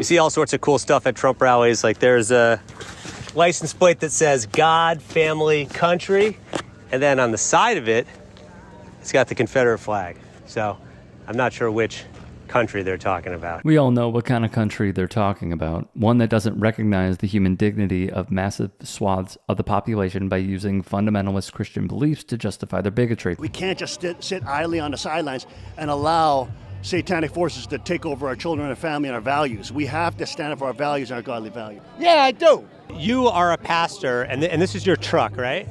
You see all sorts of cool stuff at Trump rallies. Like there's a license plate that says God, family, country. And then on the side of it, it's got the Confederate flag. So I'm not sure which country they're talking about. We all know what kind of country they're talking about. One that doesn't recognize the human dignity of massive swaths of the population by using fundamentalist Christian beliefs to justify their bigotry. We can't just sit idly on the sidelines and allow satanic forces to take over our children and our family and our values. We have to stand up for our values and our godly values. Yeah, I do. You are a pastor, and this is your truck, right?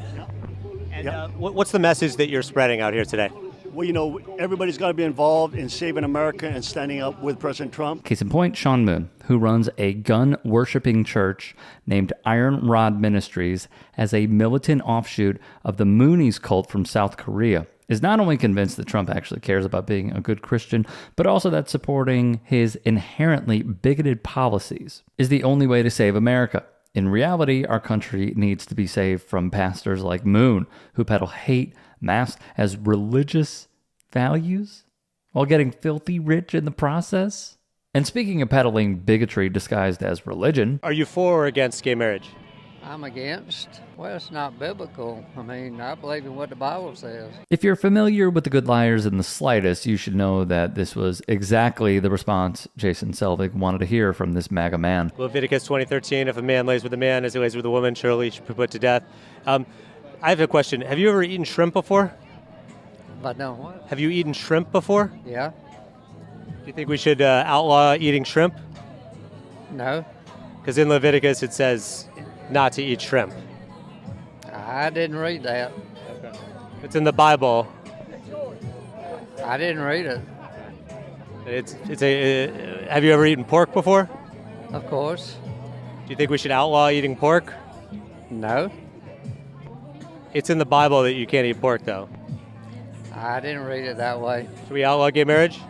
Yeah. And what's the message that you're spreading out here today? Well, you know, everybody's got to be involved in saving America and standing up with President Trump. Case in point, Sean Moon, who runs a gun-worshiping church named Iron Rod Ministries as a militant offshoot of the Moonies cult from South Korea, is not only convinced that Trump actually cares about being a good Christian, but also that supporting his inherently bigoted policies is the only way to save America. In reality, our country needs to be saved from pastors like Moon, who peddle hate masked as religious values while getting filthy rich in the process. And speaking of peddling bigotry disguised as religion, are you for or against gay marriage? I'm against. Well, it's not biblical. I mean, I believe in what the Bible says. If you're familiar with the Good Liars in the slightest, you should know that this was exactly the response Jason Selvig wanted to hear from this MAGA man. Leviticus 20:13, if a man lays with a man as he lays with a woman, surely he should be put to death. I have a question. Have you ever eaten shrimp before? But no, what? Have you eaten shrimp before? Yeah. Do you think we should outlaw eating shrimp? No. Because in Leviticus it says not to eat shrimp. I didn't read that. Okay. It's in the Bible. I didn't read it. Have you ever eaten pork before? Of course. Do you think we should outlaw eating pork? No. It's in the Bible that you can't eat pork, though. I didn't read it that way. Should we outlaw gay marriage?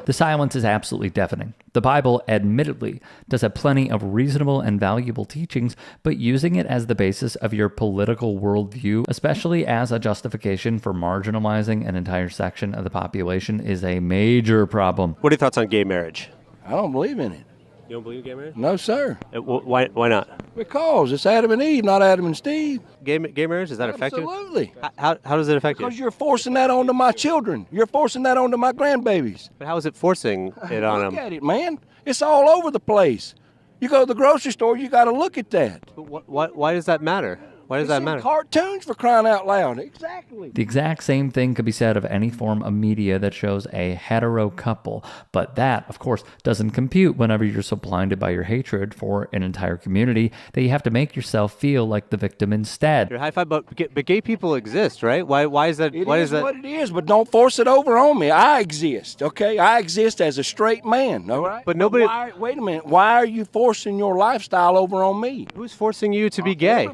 The silence is absolutely deafening. The Bible, admittedly, does have plenty of reasonable and valuable teachings, but using it as the basis of your political worldview, especially as a justification for marginalizing an entire section of the population, is a major problem. What are your thoughts on gay marriage? I don't believe in it. You don't believe in gay marriage? No, sir. Why not? Because it's Adam and Eve, not Adam and Steve. Gay marriage, is that effective? Absolutely. How does it affect you? Because you're forcing that onto my children. You're forcing that onto my grandbabies. But how is it forcing it on them? Look at it, man. It's all over the place. You go to the grocery store, you got to look at that. Why does that matter? Why does that matter? Cartoons, for crying out loud. Exactly. The exact same thing could be said of any form of media that shows a hetero couple, but that, of course, doesn't compute whenever you're so blinded by your hatred for an entire community that you have to make yourself feel like the victim instead. High five, but gay people exist, right? Why is that? It is what it is, but don't force it over on me. I exist, okay? I exist as a straight man, all right? But nobody... Wait a minute. Why are you forcing your lifestyle over on me? Who's forcing you to be gay?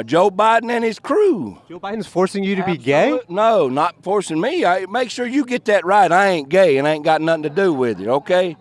Joe Biden and his crew. Joe Biden's forcing you to be gay? No, not forcing me. Make sure you get that right. I ain't gay and ain't got nothing to do with it, okay?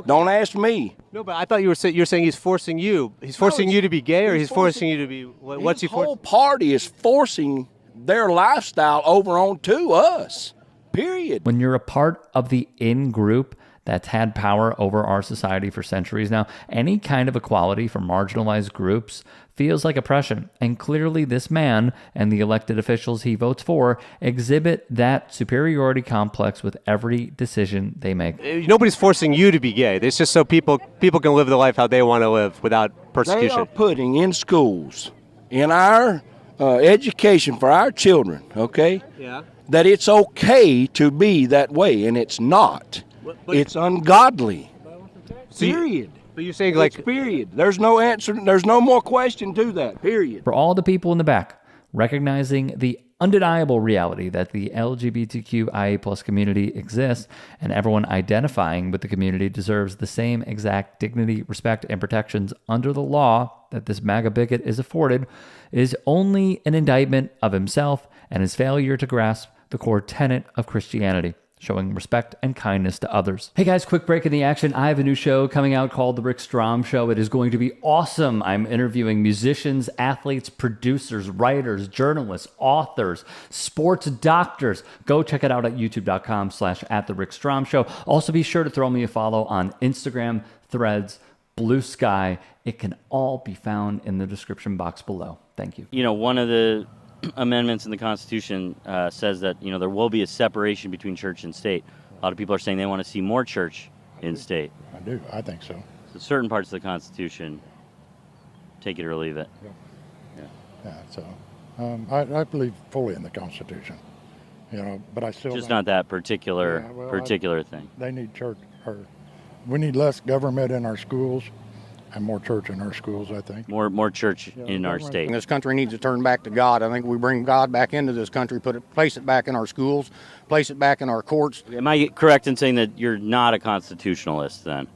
Don't ask me. No, but I thought you're saying he's forcing you. He's forcing you to be gay, or he's forcing you to be... What's he forcing? The whole party is forcing their lifestyle over onto us, period. When you're a part of the in-group that's had power over our society for centuries now, any kind of equality for marginalized groups feels like oppression. And clearly this man and the elected officials he votes for exhibit that superiority complex with every decision they make. Nobody's forcing you to be gay. It's just so people can live the life how they want to live without persecution. They are putting in schools, in our education for our children, okay, that it's okay to be that way, and it's not. It's ungodly. Period. But you're saying like... Period. There's no answer. There's no more question to that. Period. For all the people in the back, recognizing the undeniable reality that the LGBTQIA+ community exists and everyone identifying with the community deserves the same exact dignity, respect, and protections under the law that this MAGA bigot is afforded, is only an indictment of himself and his failure to grasp the core tenet of Christianity. showing respect and kindness to others. Hey guys, quick break in the action. I have a new show coming out called The Rick Strom Show. It is going to be awesome. I'm interviewing musicians, athletes, producers, writers, journalists, authors, sports doctors. Go check it out at youtube.com/@TheRickStrom Also be sure to throw me a follow on Instagram, Threads, Blue Sky. It can all be found in the description box below. Thank you. You know, one of the amendments in the Constitution says that, you know, there will be a separation between church and state. A lot of people are saying they want to see more church in state. I do. I think so. So certain parts of the Constitution, take it or leave it. Yeah. So I believe fully in the Constitution. You know, but I still just don't, not that particular thing. They need church, or we need less government in our schools and more church in our schools, I think. More church in our state. This country needs to turn back to God. I think we bring God back into this country, place it back in our schools, place it back in our courts. Am I correct in saying that you're not a constitutionalist then?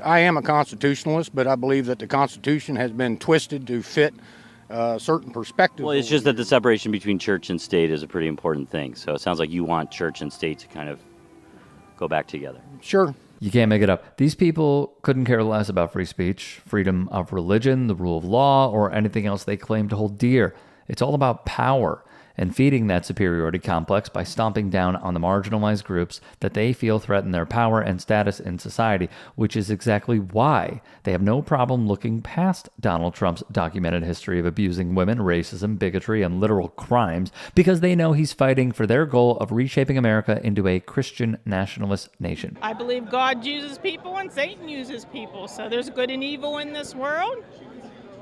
I am a constitutionalist, but I believe that the Constitution has been twisted to fit certain perspectives. Well, it's just that the separation between church and state is a pretty important thing. So it sounds like you want church and state to kind of go back together. Sure. You can't make it up. These people couldn't care less about free speech, freedom of religion, the rule of law, or anything else they claim to hold dear. It's all about power and feeding that superiority complex by stomping down on the marginalized groups that they feel threaten their power and status in society, which is exactly why they have no problem looking past Donald Trump's documented history of abusing women, racism, bigotry, and literal crimes, because they know he's fighting for their goal of reshaping America into a Christian nationalist nation. I believe God uses people and Satan uses people, so there's good and evil in this world.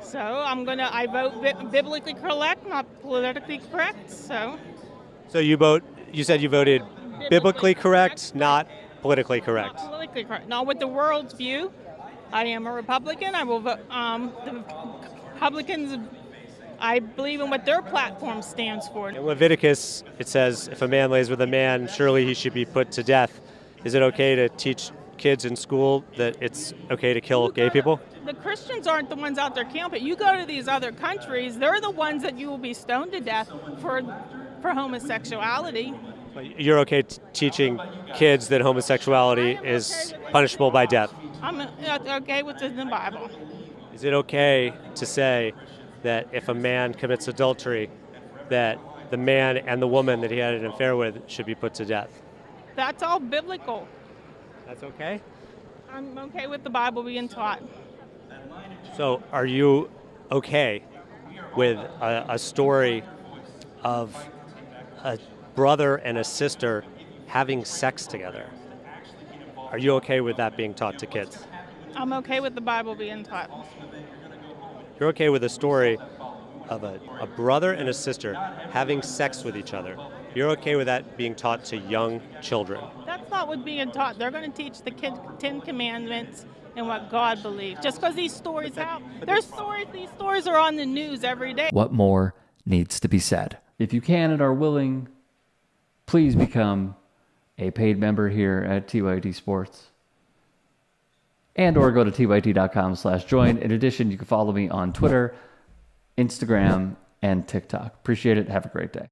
So I vote biblically correct, not politically correct. So you said you voted biblically correct, not politically correct. Not politically correct. Not with the world's view. I am a Republican. I will vote. The Republicans, I believe in what their platform stands for. In Leviticus, it says, if a man lays with a man, surely he should be put to death. Is it okay to teach kids in school that it's okay to kill gay people? The Christians aren't the ones out there camping. You go to these other countries, they're the ones that you will be stoned to death for homosexuality. You're okay teaching kids that homosexuality is punishable by death? I'm okay with it in the Bible. Is it okay to say that if a man commits adultery, that the man and the woman that he had an affair with should be put to death? That's all biblical. That's okay? I'm okay with the Bible being taught. So are you okay with a story of a brother and a sister having sex together? Are you okay with that being taught to kids? I'm okay with the Bible being taught. You're okay with a story of a brother and a sister having sex with each other. You're okay with that being taught to young children? That's not what's being taught. They're going to teach the kids 10 Commandments and what God believes. Just because these stories these stories are on the news every day. What more needs to be said? If you can and are willing, please become a paid member here at TYT Sports. And or go to tyt.com/join. In addition, you can follow me on Twitter, Instagram, and TikTok. Appreciate it. Have a great day.